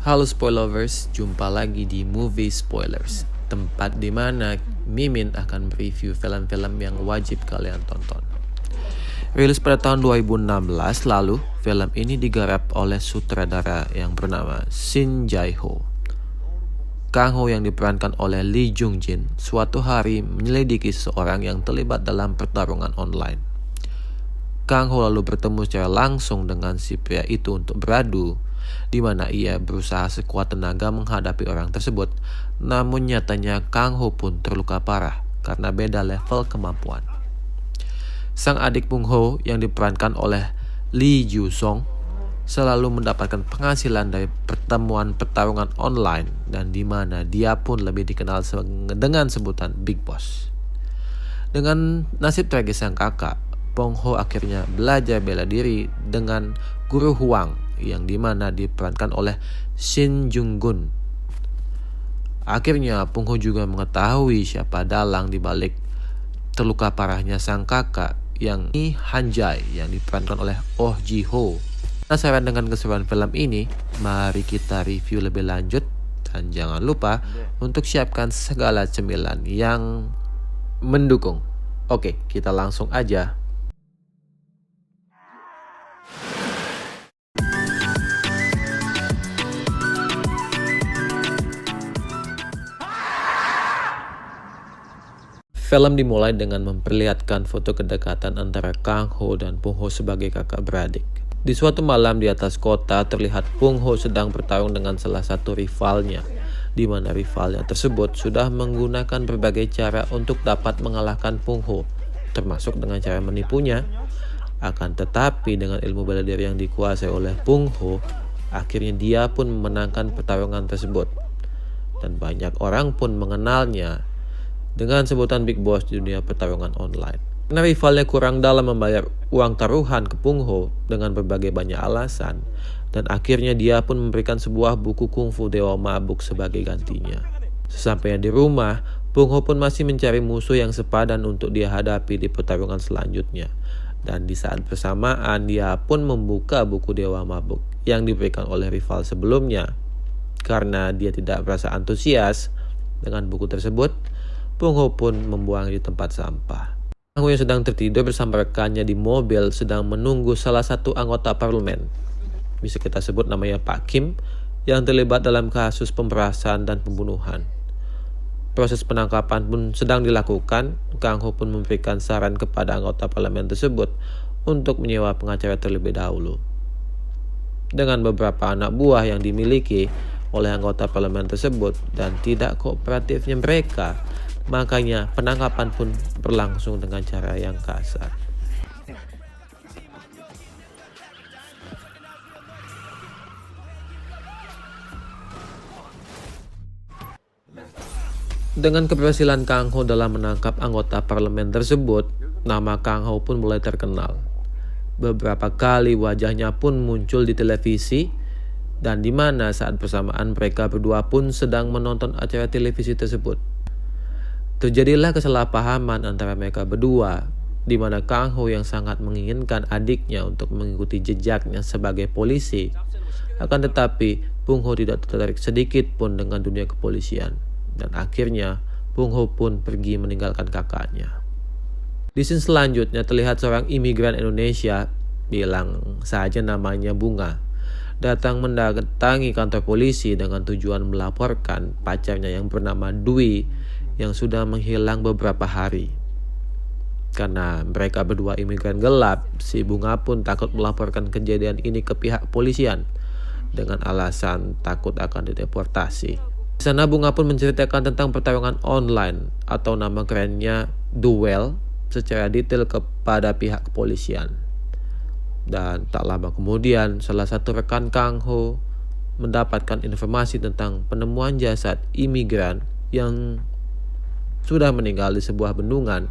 Halo spoilovers, jumpa lagi di Movie Spoilers, tempat di mana Mimin akan mereview film-film yang wajib kalian tonton. Rilis pada tahun 2016 lalu, film ini digarap oleh sutradara yang bernama Shin Jae-ho. Kang Ho yang diperankan oleh Lee Jung Jin suatu hari menyelidiki seseorang yang terlibat dalam pertarungan online. Kang Ho lalu bertemu secara langsung dengan si pria itu untuk beradu, di mana ia berusaha sekuat tenaga menghadapi orang tersebut. Namun nyatanya Kang Ho pun terluka parah karena beda level kemampuan. Sang adik Pung Ho yang diperankan oleh Lee Ju Song selalu mendapatkan penghasilan dari pertemuan pertarungan online, dan di mana dia pun lebih dikenal dengan sebutan Big Boss. Dengan nasib tragis sang kakak, Pung Ho akhirnya belajar bela diri dengan guru Huang yang dimana diperankan oleh Shin Jung Gun. Akhirnya Pung Ho juga mengetahui siapa dalang di balik terluka parahnya sang kakak, yang Lee Han Jae yang diperankan oleh Oh Ji Ho. Penasaran dengan keseruan film ini? Mari kita review lebih lanjut, dan jangan lupa untuk siapkan segala cemilan yang mendukung. Oke, kita langsung aja. Film dimulai dengan memperlihatkan foto kedekatan antara Kang Ho dan Pung Ho sebagai kakak beradik. Di suatu malam di atas kota, terlihat Pung Ho sedang bertarung dengan salah satu rivalnya, di mana rivalnya tersebut sudah menggunakan berbagai cara untuk dapat mengalahkan Pung Ho, termasuk dengan cara menipunya. Akan tetapi dengan ilmu bela diri yang dikuasai oleh Pung Ho, akhirnya dia pun memenangkan pertarungan tersebut, dan banyak orang pun mengenalnya dengan sebutan Big Boss di dunia pertarungan online. Karena rivalnya kurang dalam membayar uang taruhan ke Pung Ho dengan berbagai banyak alasan, dan akhirnya dia pun memberikan sebuah buku kungfu Dewa Mabuk sebagai gantinya. Sesampainya di rumah, Pung Ho pun masih mencari musuh yang sepadan untuk dia hadapi di pertarungan selanjutnya. Dan di saat bersamaan, dia pun membuka buku Dewa Mabuk yang diberikan oleh rival sebelumnya. Karena dia tidak merasa antusias dengan buku tersebut, Pung Ho pun membuangnya di tempat sampah. Kang Ho yang sedang tertidur bersama rekannya di mobil sedang menunggu salah satu anggota parlemen, bisa kita sebut namanya Pak Kim, yang terlibat dalam kasus pemerasan dan pembunuhan. Proses penangkapan pun sedang dilakukan. Kang Ho pun memberikan saran kepada anggota parlemen tersebut untuk menyewa pengacara terlebih dahulu. Dengan beberapa anak buah yang dimiliki oleh anggota parlemen tersebut dan tidak kooperatifnya mereka, makanya penangkapan pun berlangsung dengan cara yang kasar. Dengan keberhasilan Kang Ho dalam menangkap anggota parlemen tersebut, nama Kang Ho pun mulai terkenal. Beberapa kali wajahnya pun muncul di televisi, dan di mana saat bersamaan mereka berdua pun sedang menonton acara televisi tersebut. Terjadilah kesalahpahaman antara mereka berdua, di mana Kang Ho yang sangat menginginkan adiknya untuk mengikuti jejaknya sebagai polisi. Akan tetapi Pung Ho tidak tertarik sedikit pun dengan dunia kepolisian, dan akhirnya Pung Ho pun pergi meninggalkan kakaknya. Di scene selanjutnya terlihat seorang imigran Indonesia, bilang saja namanya Bunga, datang mendatangi kantor polisi dengan tujuan melaporkan pacarnya yang bernama Dwi yang sudah menghilang beberapa hari. Karena mereka berdua imigran gelap, si Bunga pun takut melaporkan kejadian ini ke pihak polisian dengan alasan takut akan dideportasi. Di sana Bunga pun menceritakan tentang pertarungan online atau nama kerennya duel secara detail kepada pihak kepolisian. Dan tak lama kemudian, salah satu rekan Kang Ho mendapatkan informasi tentang penemuan jasad imigran yang sudah meninggal di sebuah bendungan,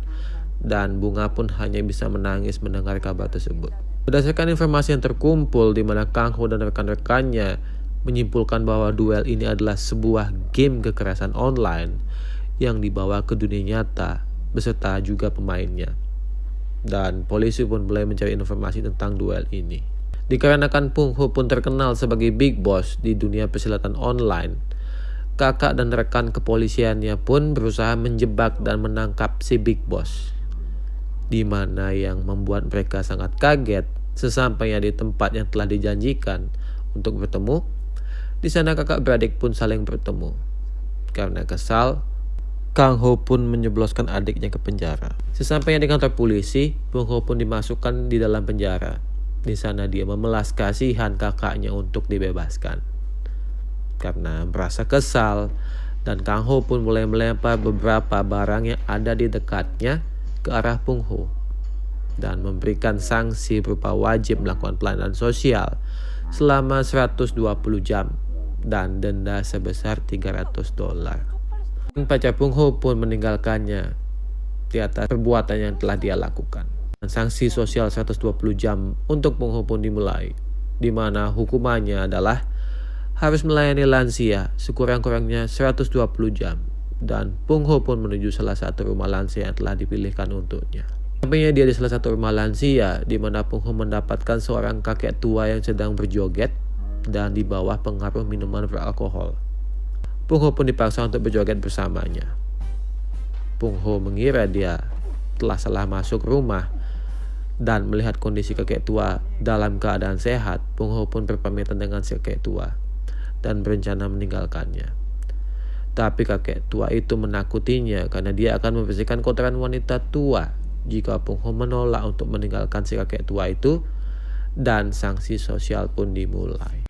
dan Bunga pun hanya bisa menangis mendengar kabar tersebut. Berdasarkan informasi yang terkumpul, di mana Kang Ho dan rekan-rekannya menyimpulkan bahwa duel ini adalah sebuah game kekerasan online yang dibawa ke dunia nyata beserta juga pemainnya. Dan polisi pun mulai mencari informasi tentang duel ini. Dikarenakan Pung Ho pun terkenal sebagai big boss di dunia persilatan online, kakak dan rekan kepolisiannya pun berusaha menjebak dan menangkap si big boss. Di mana yang membuat mereka sangat kaget sesampainya di tempat yang telah dijanjikan untuk bertemu. Di sana kakak beradik pun saling bertemu. Karena kesal, Kang Ho pun menjebloskan adiknya ke penjara. Sesampainya di kantor polisi, Pung Ho pun dimasukkan di dalam penjara. Di sana dia memelas kasihan kakaknya untuk dibebaskan. Karena merasa kesal, dan Kang Ho pun mulai melempar beberapa barang yang ada di dekatnya ke arah Pung Ho dan memberikan sanksi berupa wajib melakukan pelayanan sosial selama 120 jam dan denda sebesar $300. Pacar Pung Ho pun meninggalkannya di atas perbuatan yang telah dia lakukan. Dan sanksi sosial 120 jam untuk Pung Ho pun dimulai, di mana hukumannya adalah harus melayani lansia sekurang-kurangnya 120 jam. Dan Pung Ho pun menuju salah satu rumah lansia yang telah dipilihkan untuknya. Sampainya dia di salah satu rumah lansia, di mana Pung Ho mendapatkan seorang kakek tua yang sedang berjoget dan di bawah pengaruh minuman beralkohol. Pung Ho pun dipaksa untuk berjoget bersamanya. Pung Ho mengira dia telah salah masuk rumah dan melihat kondisi kakek tua dalam keadaan sehat. Pung Ho pun berpamitan dengan si kakek tua dan berencana meninggalkannya. Tapi kakek tua itu menakutinya karena dia akan membersihkan kotoran wanita tua jika Pung Ho menolak untuk meninggalkan si kakek tua itu, dan sanksi sosial pun dimulai.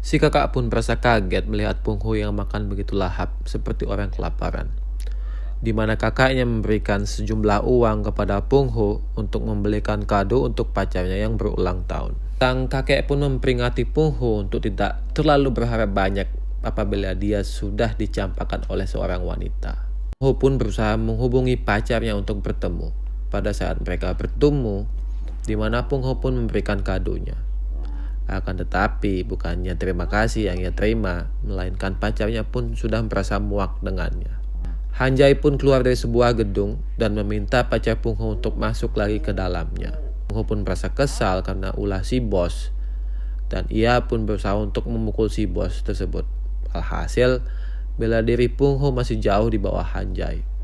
Si kakak pun merasa kaget melihat Pung Ho yang makan begitu lahap seperti orang kelaparan. Di mana kakaknya memberikan sejumlah uang kepada Pung Ho untuk membelikan kado untuk pacarnya yang berulang tahun. Sang kakek pun memperingati Pung Ho untuk tidak terlalu berharap banyak apabila dia sudah dicampakkan oleh seorang wanita. Pung Ho pun berusaha menghubungi pacarnya untuk bertemu. Pada saat mereka bertemu, di mana Pung Ho pun memberikan kadonya. Akan tetapi bukannya terima kasih yang ia terima, melainkan pacarnya pun sudah merasa muak dengannya. Hanjai pun keluar dari sebuah gedung dan meminta pacar Pung Ho untuk masuk lagi ke dalamnya. Pung Ho pun merasa kesal karena ulah si bos, dan ia pun berusaha untuk memukul si bos tersebut. Alhasil, bela diri Pung Ho masih jauh di bawah Hanjai.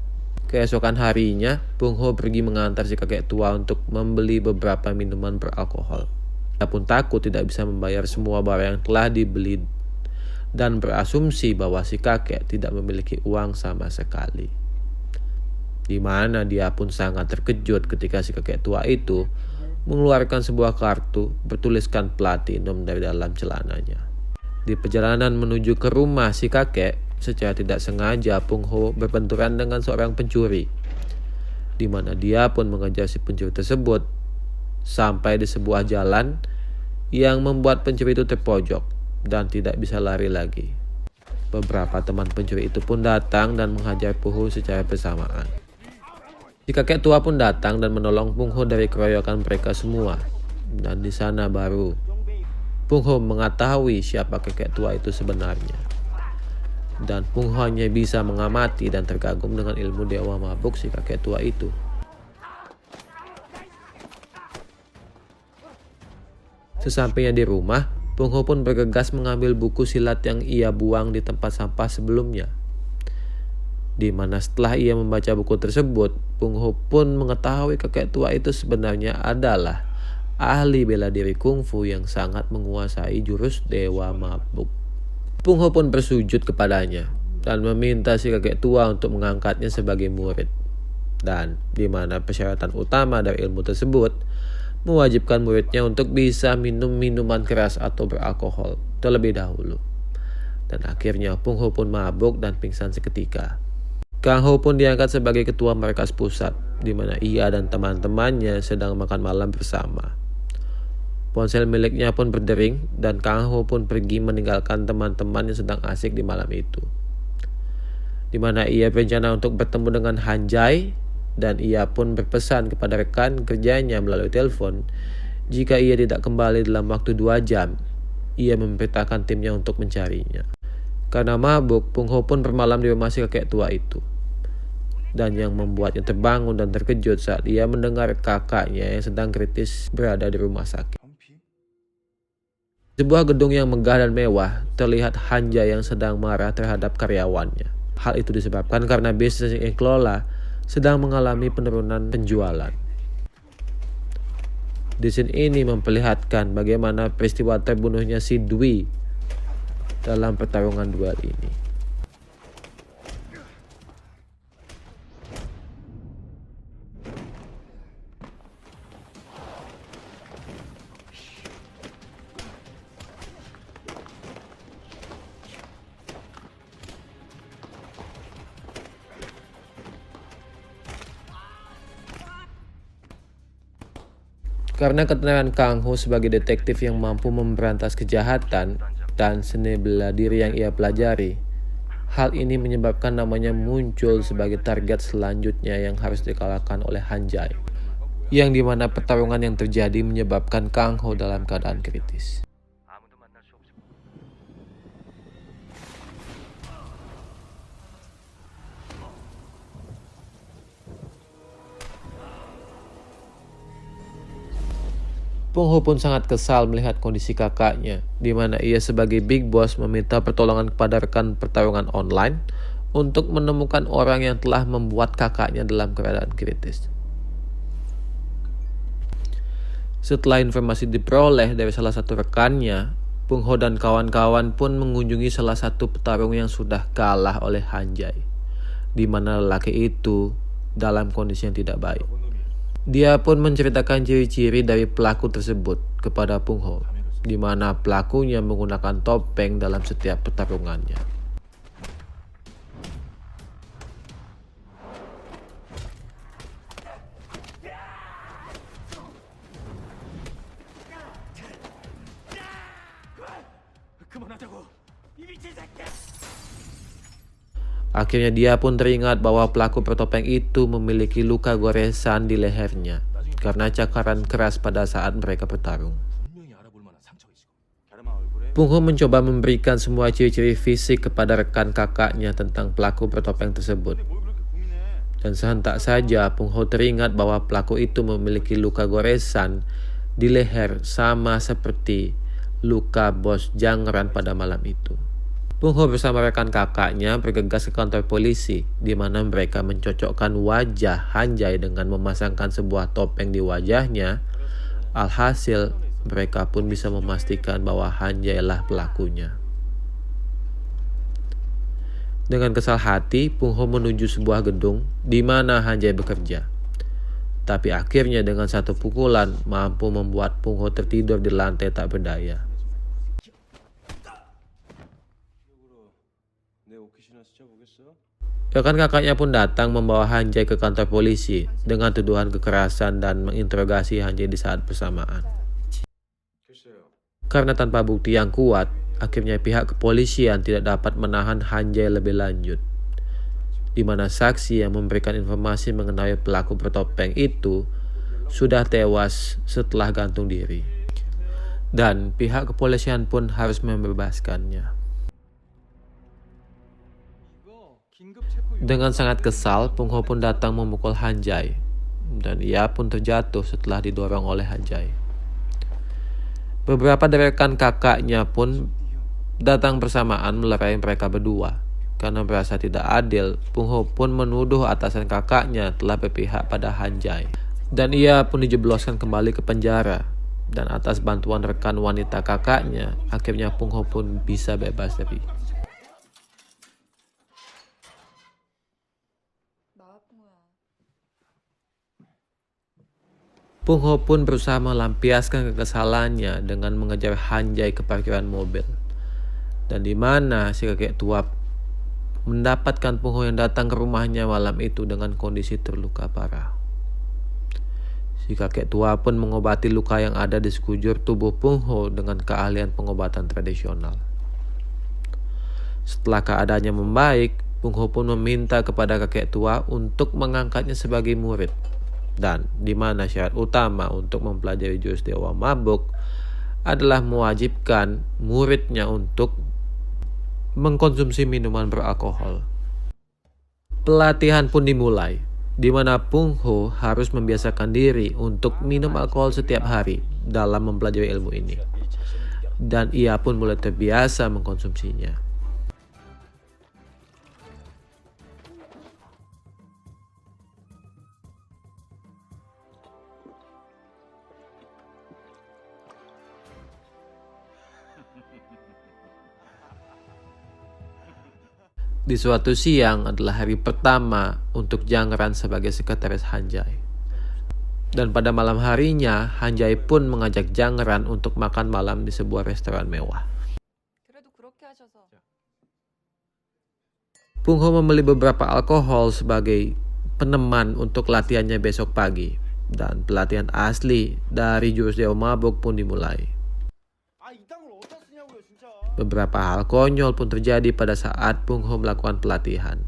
Keesokan harinya, Pung Ho pergi mengantar si kakek tua untuk membeli beberapa minuman beralkohol. Dia pun takut tidak bisa membayar semua barang yang telah dibeli dan berasumsi bahwa si kakek tidak memiliki uang sama sekali. Di mana dia pun sangat terkejut ketika si kakek tua itu mengeluarkan sebuah kartu bertuliskan platinum dari dalam celananya. Di perjalanan menuju ke rumah si kakek, secara tidak sengaja Pung Ho berbenturan dengan seorang pencuri, di mana dia pun mengejar si pencuri tersebut sampai di sebuah jalan yang membuat pencuri itu terpojok dan tidak bisa lari lagi. Beberapa teman pencuri itu pun datang dan menghajar Pung Ho secara bersamaan. Si kakek tua pun datang dan menolong Pung Ho dari keroyokan mereka semua. Dan di sana baru Pung Ho mengetahui siapa kakek tua itu sebenarnya. Dan Pung Ho hanya bisa mengamati dan terkagum dengan ilmu dewa mabuk si kakek tua itu. Sesampainya di rumah, Pung Ho pun bergegas mengambil buku silat yang ia buang di tempat sampah sebelumnya. Di mana setelah ia membaca buku tersebut, Pung Ho pun mengetahui kakek tua itu sebenarnya adalah ahli bela diri kungfu yang sangat menguasai jurus dewa mabuk. Pung Ho pun bersujud kepadanya dan meminta si kakek tua untuk mengangkatnya sebagai murid. Dan di mana persyaratan utama dari ilmu tersebut mewajibkan muridnya untuk bisa minum minuman keras atau beralkohol terlebih dahulu. Dan akhirnya Pung Ho pun mabuk dan pingsan seketika. Kang Ho pun diangkat sebagai ketua markas pusat, di mana ia dan teman-temannya sedang makan malam bersama. Ponsel miliknya pun berdering dan Kang Ho pun pergi meninggalkan teman-teman yang sedang asik di malam itu. Di mana ia berencana untuk bertemu dengan Hanjai, dan ia pun berpesan kepada rekan kerjanya melalui telepon jika ia tidak kembali dalam waktu 2 jam, ia memerintahkan timnya untuk mencarinya. Karena mabuk, Pung Ho pun bermalam di rumah si kakek tua itu. Dan yang membuatnya terbangun dan terkejut saat ia mendengar kakaknya yang sedang kritis berada di rumah sakit. Sebuah gedung yang megah dan mewah, terlihat Hanjai yang sedang marah terhadap karyawannya. Hal itu disebabkan karena bisnis yang dikelola sedang mengalami penurunan penjualan. Di sini ini memperlihatkan bagaimana peristiwa terbunuhnya si Dwi dalam pertarungan duel ini. Karena keterangan Kang Ho sebagai detektif yang mampu memberantas kejahatan dan seni bela diri yang ia pelajari, hal ini menyebabkan namanya muncul sebagai target selanjutnya yang harus dikalahkan oleh Hanjai, yang dimana pertarungan yang terjadi menyebabkan Kang Ho dalam keadaan kritis. Pung Ho pun sangat kesal melihat kondisi kakaknya, di mana ia sebagai big boss meminta pertolongan kepada rekan pertarungan online untuk menemukan orang yang telah membuat kakaknya dalam keadaan kritis. Setelah informasi diperoleh dari salah satu rekannya, Pung Ho dan kawan-kawan pun mengunjungi salah satu petarung yang sudah kalah oleh Hanjai, di mana lelaki itu dalam kondisi yang tidak baik. Dia pun menceritakan ciri-ciri dari pelaku tersebut kepada Pung Ho, di mana pelakunya menggunakan topeng dalam setiap pertarungannya. Akhirnya dia pun teringat bahwa pelaku bertopeng itu memiliki luka goresan di lehernya karena cakaran keras pada saat mereka bertarung. Pung Ho mencoba memberikan semua ciri-ciri fisik kepada rekan kakaknya tentang pelaku bertopeng tersebut. Dan sehentak saja Pung Ho teringat bahwa pelaku itu memiliki luka goresan di leher sama seperti luka bos Jangran pada malam itu. Pung Ho bersama rekan kakaknya bergegas ke kantor polisi, di mana mereka mencocokkan wajah Hanjai dengan memasangkan sebuah topeng di wajahnya. Alhasil, mereka pun bisa memastikan bahwa Hanjai lah pelakunya. Dengan kesal hati, Pung Ho menuju sebuah gedung di mana Hanjai bekerja. Tapi akhirnya dengan satu pukulan mampu membuat Pung Ho tertidur di lantai tak berdaya. Rekan kakaknya pun datang membawa Hanjai ke kantor polisi dengan tuduhan kekerasan dan menginterogasi Hanjai di saat bersamaan. Karena tanpa bukti yang kuat, akhirnya pihak kepolisian tidak dapat menahan Hanjai lebih lanjut, di mana saksi yang memberikan informasi mengenai pelaku bertopeng itu sudah tewas setelah gantung diri, dan pihak kepolisian pun harus membebaskannya. Dengan sangat kesal, Pung Ho pun datang memukul Hanjai, dan ia pun terjatuh setelah didorong oleh Hanjai. Beberapa dari rekan kakaknya pun datang bersamaan melerai mereka berdua. Karena merasa tidak adil, Pung Ho pun menuduh atasan kakaknya telah berpihak pada Hanjai, dan ia pun dijebloskan kembali ke penjara. Dan atas bantuan rekan wanita kakaknya, akhirnya Pung Ho pun bisa bebas dari. Pung Ho pun berusaha melampiaskan kekesalannya dengan mengejar Hanjai ke parkiran mobil, dan di mana si kakek tua mendapatkan Pung Ho yang datang ke rumahnya malam itu dengan kondisi terluka parah. Si kakek tua pun mengobati luka yang ada di sekujur tubuh Pung Ho dengan keahlian pengobatan tradisional. Setelah keadaannya membaik, Pung Ho pun meminta kepada kakek tua untuk mengangkatnya sebagai murid. Dan di mana syarat utama untuk mempelajari jurus Dewa Mabuk adalah mewajibkan muridnya untuk mengkonsumsi minuman beralkohol. Pelatihan pun dimulai, di mana Pung Ho harus membiasakan diri untuk minum alkohol setiap hari dalam mempelajari ilmu ini. dan ia pun mulai terbiasa mengkonsumsinya. Di suatu siang adalah hari pertama untuk Jangran sebagai sekretaris Hanjai. Dan pada malam harinya, Hanjai pun mengajak Jangran untuk makan malam di sebuah restoran mewah. Pungho membeli beberapa alkohol sebagai peneman untuk latihannya besok pagi. Dan pelatihan asli dari jurus Dewa Mabuk pun dimulai. Beberapa hal konyol pun terjadi pada saat Pungho melakukan pelatihan.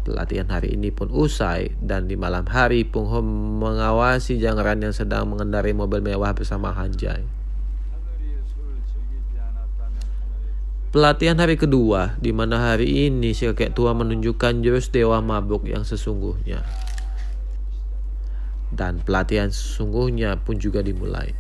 Pelatihan hari ini pun usai dan di malam hari Pungho mengawasi Jangran yang sedang mengendarai mobil mewah bersama Hanjai. Pelatihan hari kedua, di mana hari ini si kakek tua menunjukkan jurus Dewa Mabuk yang sesungguhnya. Dan pelatihan sesungguhnya pun juga dimulai.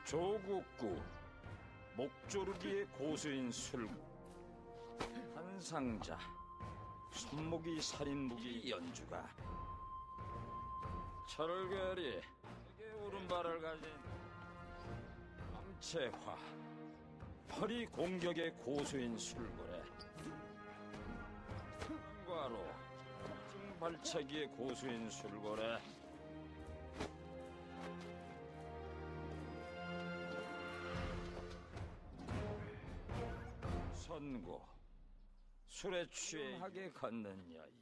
조국구 목조르기의 고수인 술 한상자 손목이 살인무기 연주가 철결이 세계 오른발을 가진 암체화 허리 공격의 고수인 술고래 과로 발차기의 고수인 술고래 선고 술에 취하게 걷는 여인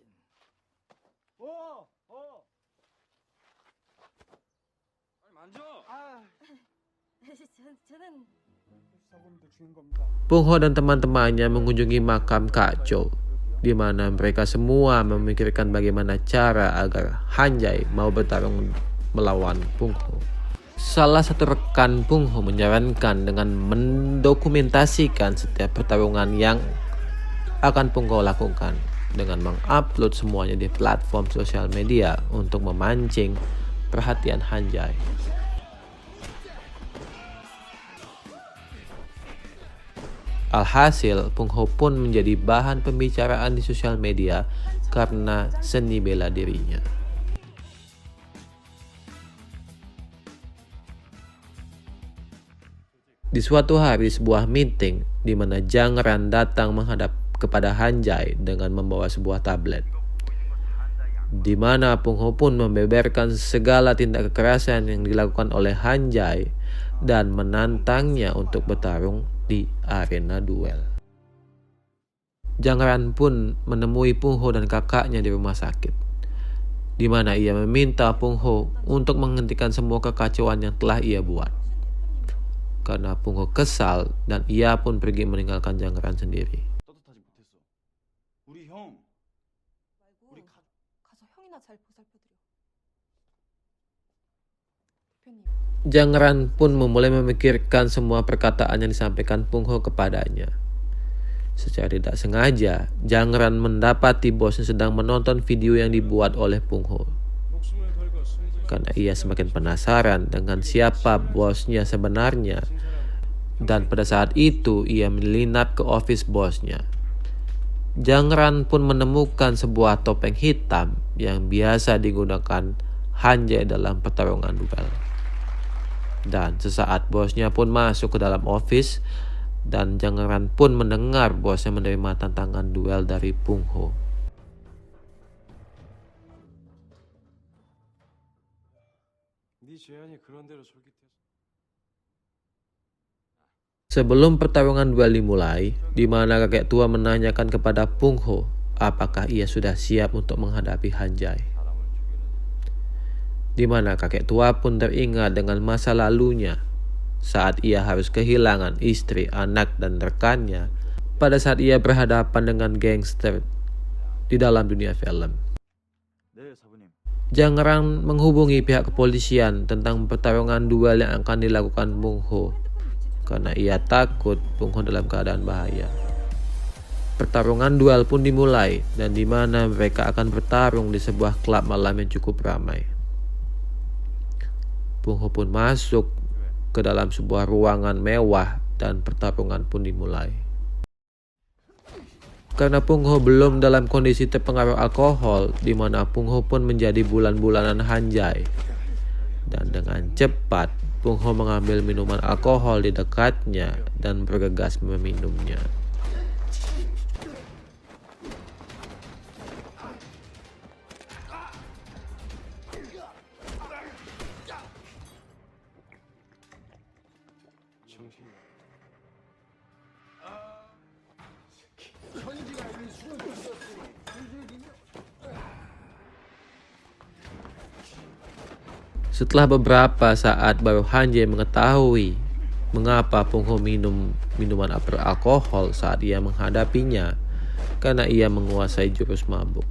만져 저는 Pungho dan teman-temannya mengunjungi makam Kak Cho, di mana mereka semua memikirkan bagaimana cara agar Hanjai mau bertarung melawan Pungho. Salah satu rekan Pungho menyarankan dengan mendokumentasikan setiap pertarungan yang akan Pungho lakukan dengan mengupload semuanya di platform sosial media untuk memancing perhatian Hanjai. Alhasil, Pungho pun menjadi bahan pembicaraan di sosial media karena seni bela dirinya. Di suatu hari sebuah meeting di mana Jangran datang menghadap kepada Hanjai dengan membawa sebuah tablet, di mana Pungho pun membeberkan segala tindak kekerasan yang dilakukan oleh Hanjai dan menantangnya untuk bertarung di arena duel. Jangran pun menemui Pungho dan kakaknya di rumah sakit, di mana ia meminta Pungho untuk menghentikan semua kekacauan yang telah ia buat. Karena Pungho kesal dan ia pun pergi meninggalkan Jangran sendiri. Jangran pun memulai memikirkan semua perkataan yang disampaikan Pungho kepadanya. Secara tidak sengaja, Jangran mendapati bosnya sedang menonton video yang dibuat oleh Pungho. Karena ia semakin penasaran dengan siapa bosnya sebenarnya. Dan pada saat itu ia menyelinap ke office bosnya. Jangran pun menemukan sebuah topeng hitam yang biasa digunakan Hanjai dalam pertarungan duel. Dan sesaat bosnya pun masuk ke dalam office dan Jangran pun mendengar bosnya menerima tantangan duel dari Pungho. Sebelum pertarungan duel dimulai, di mana kakek tua menanyakan kepada Pung Ho apakah ia sudah siap untuk menghadapi Hanjai. Di mana kakek tua pun teringat dengan masa lalunya saat ia harus kehilangan istri, anak, dan rekannya pada saat ia berhadapan dengan gangster di dalam dunia film. Zhang Ran menghubungi pihak kepolisian tentang pertarungan duel yang akan dilakukan Pung Ho karena ia takut Pung Ho dalam keadaan bahaya. Pertarungan duel pun dimulai dan di mana mereka akan bertarung di sebuah klub malam yang cukup ramai. Pung Ho pun masuk ke dalam sebuah ruangan mewah dan pertarungan pun dimulai. Karena Pung Ho belum dalam kondisi terpengaruh alkohol, di mana Pung Ho pun menjadi bulan-bulanan Hanjai. Dan dengan cepat, Pung Ho mengambil minuman alkohol di dekatnya dan bergegas meminumnya. Setelah beberapa saat baru Hanjai mengetahui mengapa Pung Ho minum minuman beralkohol saat ia menghadapinya, karena ia menguasai jurus mabuk.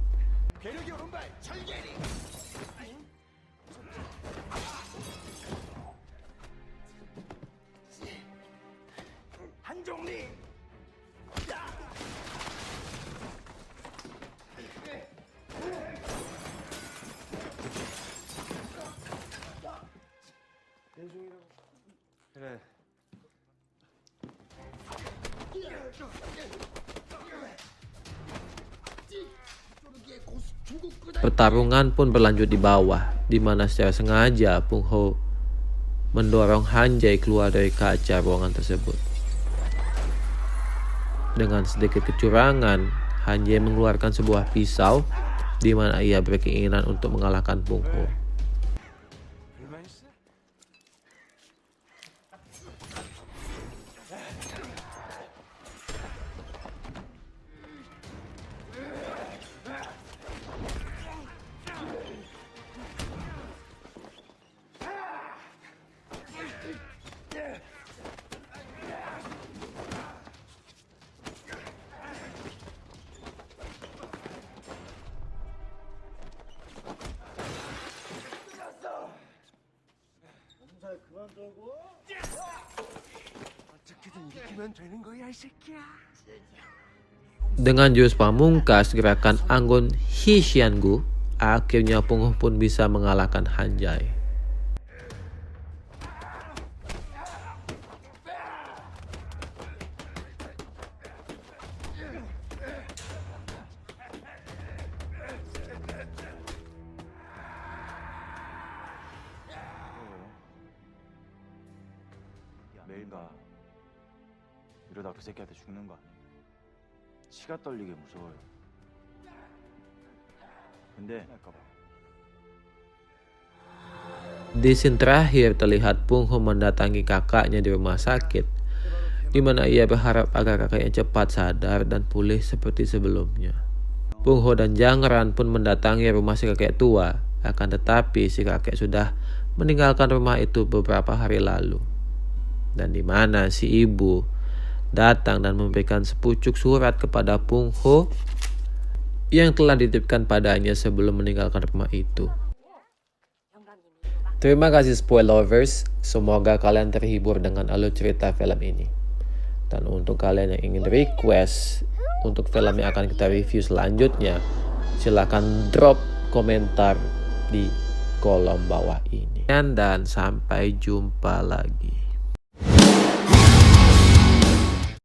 Pertarungan pun berlanjut di bawah, di mana secara sengaja Pung Ho mendorong Hanjai keluar dari kaca ruangan tersebut. Dengan sedikit kecurangan, Hanjai mengeluarkan sebuah pisau, di mana ia berkeinginan untuk mengalahkan Pung Ho. Dengan jurus pamungkas gerakan Anggun Hishiangu, akhirnya Pung Ho pun bisa mengalahkan Hanjai. 매일 가. 이러다 그 새끼한테 죽는 거 아니야? 치가 떨리게 무서워요. 근데 Di scene terakhir terlihat Pung Ho mendatangi kakaknya di rumah sakit, di mana ia berharap agar kakaknya cepat sadar dan pulih seperti sebelumnya. Pung Ho dan Zhang Ran pun mendatangi rumah si kakek tua, akan tetapi si kakek sudah meninggalkan rumah itu beberapa hari lalu. Dan di mana si ibu datang dan memberikan sepucuk surat kepada Pung Ho yang telah dititipkan padanya sebelum meninggalkan rumah itu. Terima kasih spoilovers, semoga kalian terhibur dengan alur cerita film ini. Dan untuk kalian yang ingin request untuk film yang akan kita review selanjutnya, silahkan drop komentar di kolom bawah ini. Dan sampai jumpa lagi.